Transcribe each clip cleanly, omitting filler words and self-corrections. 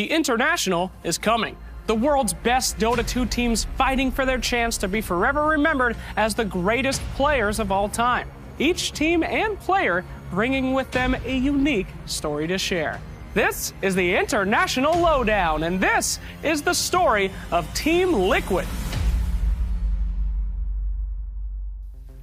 The International is coming. The world's best Dota 2 teams fighting for their chance to be forever remembered as the greatest players of all time. Each team and player bringing with them a unique story to share. This is the International Lowdown, and this is the story of Team Liquid.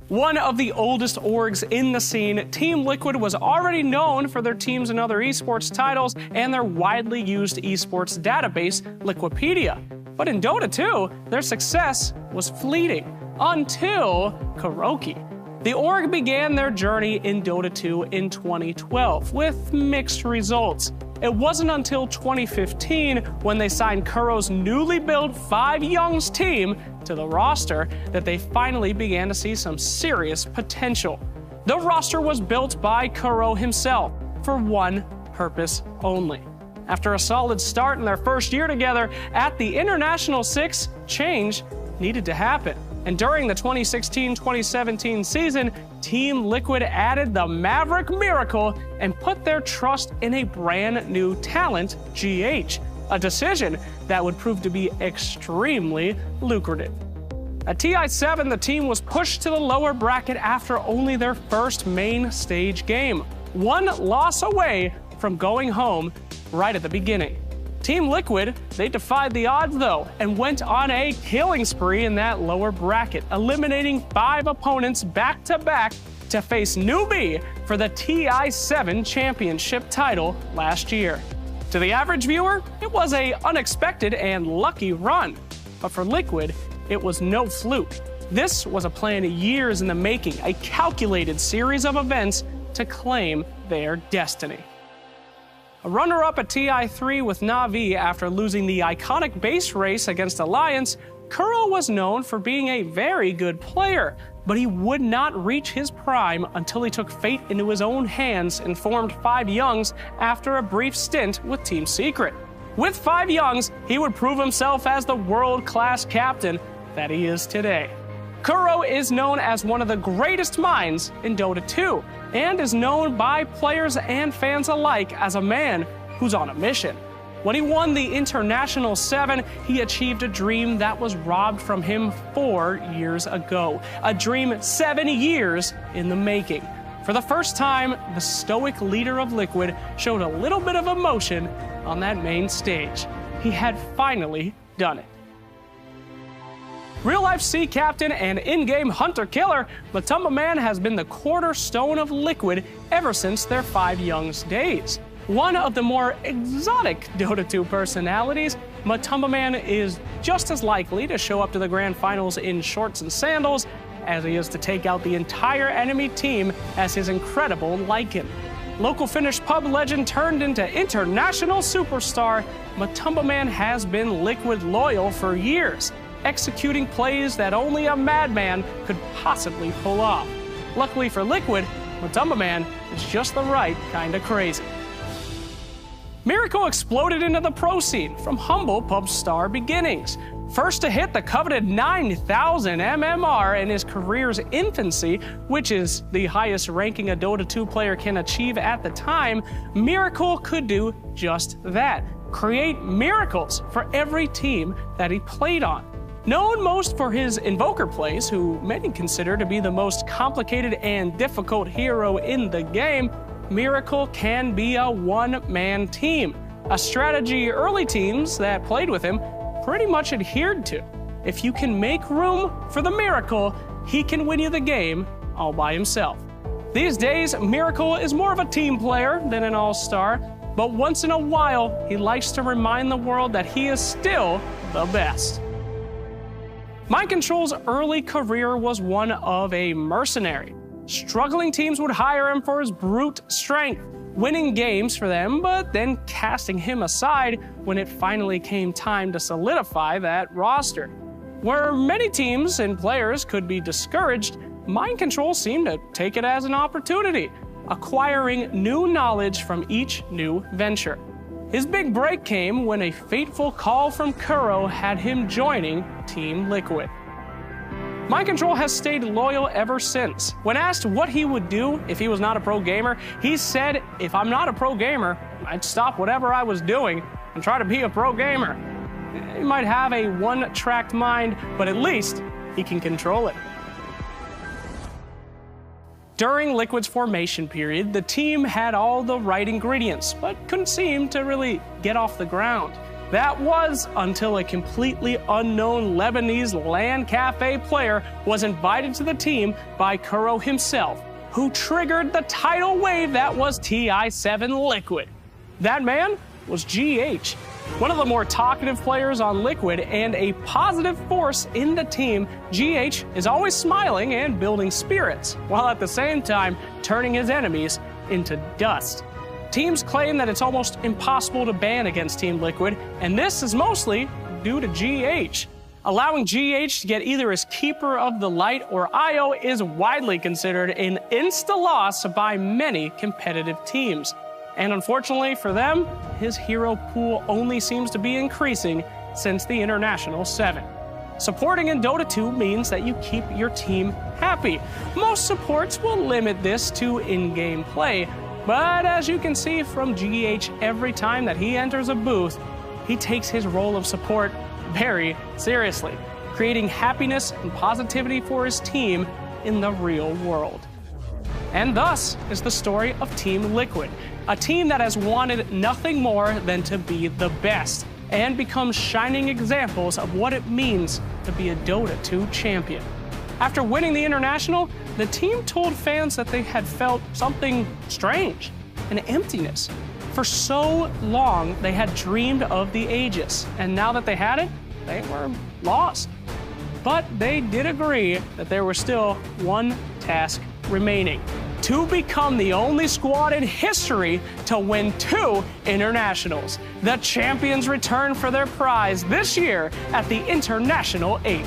One of the oldest orgs in the scene, Team Liquid was already known for their teams and other esports titles and their widely used esports database, Liquipedia. But in Dota 2, their success was fleeting until Karaoke. The org began their journey in Dota 2 in 2012 with mixed results. It wasn't until 2015 when they signed Kuro's newly built 5 Youngs team to the roster that they finally began to see some serious potential. The roster was built by Kuro himself for one purpose only. After a solid start in their first year together at the International 6, change needed to happen. And during the 2016-2017 season, Team Liquid added the Maverick Miracle and put their trust in a brand new talent, GH, a decision that would prove to be extremely lucrative. At TI7, the team was pushed to the lower bracket after only their first main stage game, one loss away from going home right at the beginning. Team Liquid, they defied the odds though, and went on a killing spree in that lower bracket, eliminating 5 opponents back-to-back to face Newbie for the TI7 championship title last year. To the average viewer, it was an unexpected and lucky run. But for Liquid, it was no fluke. This was a plan years in the making, a calculated series of events to claim their destiny. A runner-up at TI3 with Na'Vi after losing the iconic base race against Alliance, Kuro was known for being a very good player, but he would not reach his prime until he took fate into his own hands and formed 5 Youngs after a brief stint with Team Secret. With 5 Youngs, he would prove himself as the world-class captain that he is today. Kuro is known as one of the greatest minds in Dota 2, and is known by players and fans alike as a man who's on a mission. When he won the International 7, he achieved a dream that was robbed from him 4 years ago, a dream 7 years in the making. For the first time, the stoic leader of Liquid showed a little bit of emotion on that main stage. He had finally done it. Real-life sea captain and in-game hunter-killer, Matumba Man has been the cornerstone of Liquid ever since their 5 Youngs days. One of the more exotic Dota 2 personalities, Matumba Man is just as likely to show up to the grand finals in shorts and sandals as he is to take out the entire enemy team as his incredible Lycan. Local Finnish pub legend turned into international superstar, Matumba Man has been Liquid loyal for years, executing plays that only a madman could possibly pull off. Luckily for Liquid, Matumba Man is just the right kind of crazy. Miracle exploded into the pro scene from humble pub star beginnings. First to hit the coveted 9,000 MMR in his career's infancy, which is the highest ranking a Dota 2 player can achieve at the time, Miracle could do just that, create miracles for every team that he played on. Known most for his Invoker plays, who many consider to be the most complicated and difficult hero in the game, Miracle can be a one-man team, a strategy early teams that played with him pretty much adhered to. If you can make room for the Miracle, he can win you the game all by himself. These days, Miracle is more of a team player than an all-star, but once in a while, he likes to remind the world that he is still the best. Mind Control's early career was one of a mercenary. Struggling teams would hire him for his brute strength, winning games for them, but then casting him aside when it finally came time to solidify that roster. Where many teams and players could be discouraged, Mind Control seemed to take it as an opportunity, acquiring new knowledge from each new venture. His big break came when a fateful call from Kuro had him joining Team Liquid. Mind Control has stayed loyal ever since. When asked what he would do if he was not a pro gamer, he said, "If I'm not a pro gamer, I'd stop whatever I was doing and try to be a pro gamer. He might have a one-tracked mind, but at least he can control it. During Liquid's formation period, the team had all the right ingredients, but couldn't seem to really get off the ground. That was until a completely unknown Lebanese LAN cafe player was invited to the team by Kuro himself, who triggered the tidal wave that was TI7 Liquid. That man was GH, one of the more talkative players on Liquid and a positive force in the team. GH is always smiling and building spirits, while at the same time turning his enemies into dust. Teams claim that it's almost impossible to ban against Team Liquid, and this is mostly due to GH. Allowing GH to get either as Keeper of the Light or IO is widely considered an insta-loss by many competitive teams. And unfortunately for them, his hero pool only seems to be increasing since the International 7. Supporting in Dota 2 means that you keep your team happy. Most supports will limit this to in-game play, but as you can see from GH, every time that he enters a booth, he takes his role of support very seriously, creating happiness and positivity for his team in the real world. And thus is the story of Team Liquid, a team that has wanted nothing more than to be the best and become shining examples of what it means to be a Dota 2 champion. After winning the International, the team told fans that they had felt something strange, an emptiness. For so long, they had dreamed of the Aegis, and now that they had it, they were lost. But they did agree that there was still one task remaining: to become the only squad in history to win 2 internationals. The champions return for their prize this year at the International 8.